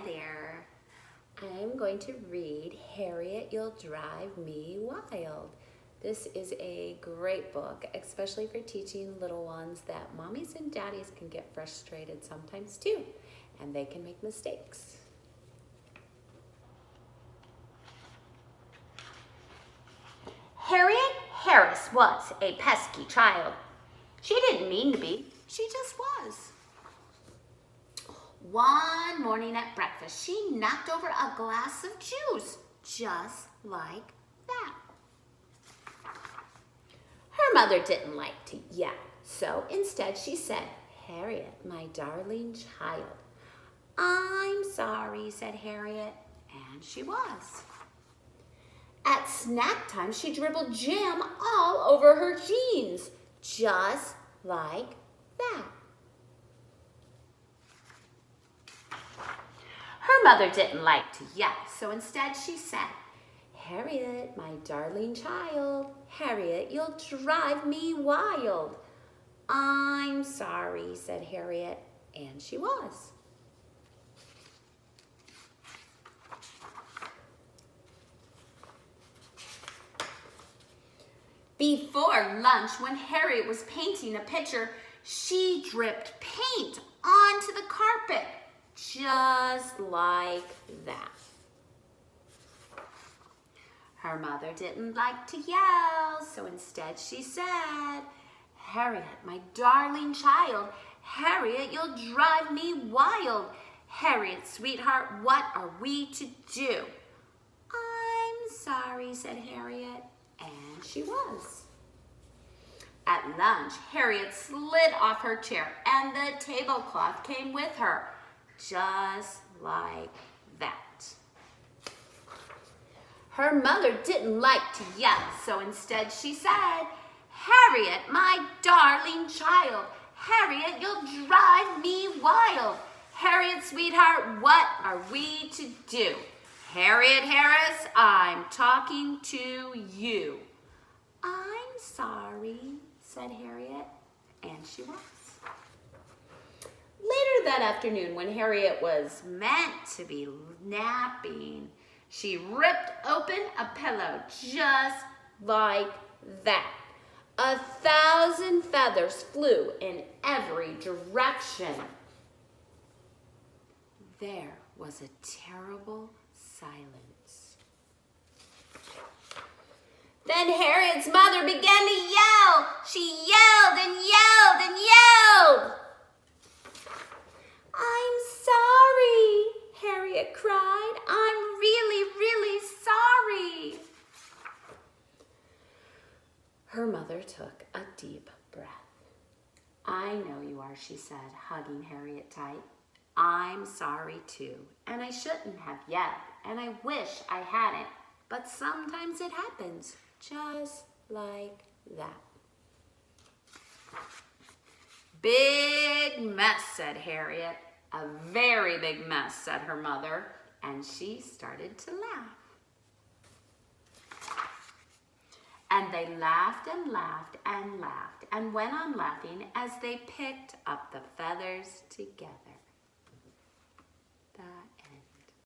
there. I'm going to read Harriet, You'll Drive Me Wild. This is a great book, especially for teaching little ones that mommies and daddies can get frustrated sometimes too, and they can make mistakes. Harriet Harris was a pesky child. She didn't mean to be, she just was. One morning at breakfast, she knocked over a glass of juice, just like that. Her mother didn't like to yell, so instead she said, "Harriet, my darling child." "I'm sorry," said Harriet, and she was. At snack time, she dribbled jam all over her jeans, just like that. Her mother didn't like to yell, so instead she said, "Harriet, my darling child, Harriet, you'll drive me wild." "I'm sorry," said Harriet, and she was. Before lunch, when Harriet was painting a picture, she dripped paint onto the carpet, just like that. Her mother didn't like to yell, so instead she said, "Harriet, my darling child, Harriet, you'll drive me wild. Harriet, sweetheart, what are we to do?" "I'm sorry," said Harriet, and she was. At lunch, Harriet slid off her chair and the tablecloth came with her, just like that. Her mother didn't like to yell, so instead she said, "Harriet, my darling child, Harriet, you'll drive me wild. Harriet, sweetheart, what are we to do?" "Harriet Harris, I'm talking to you." "I'm sorry," said Harriet, and she was. Later that afternoon, when Harriet was meant to be napping, she ripped open a pillow just like that. 1,000 feathers flew in every direction. There was a terrible silence. Then Harriet's mother began to yell. She yelled and yelled and yelled. "I'm sorry," Harriet cried. "I'm really, really sorry." Her mother took a deep breath. "I know you are," she said, hugging Harriet tight. "I'm sorry too, and I shouldn't have yelled, and I wish I hadn't, but sometimes it happens, just like that." "Big mess," said Harriet. "A very big mess," said her mother, and she started to laugh. And they laughed and laughed and laughed and went on laughing as they picked up the feathers together.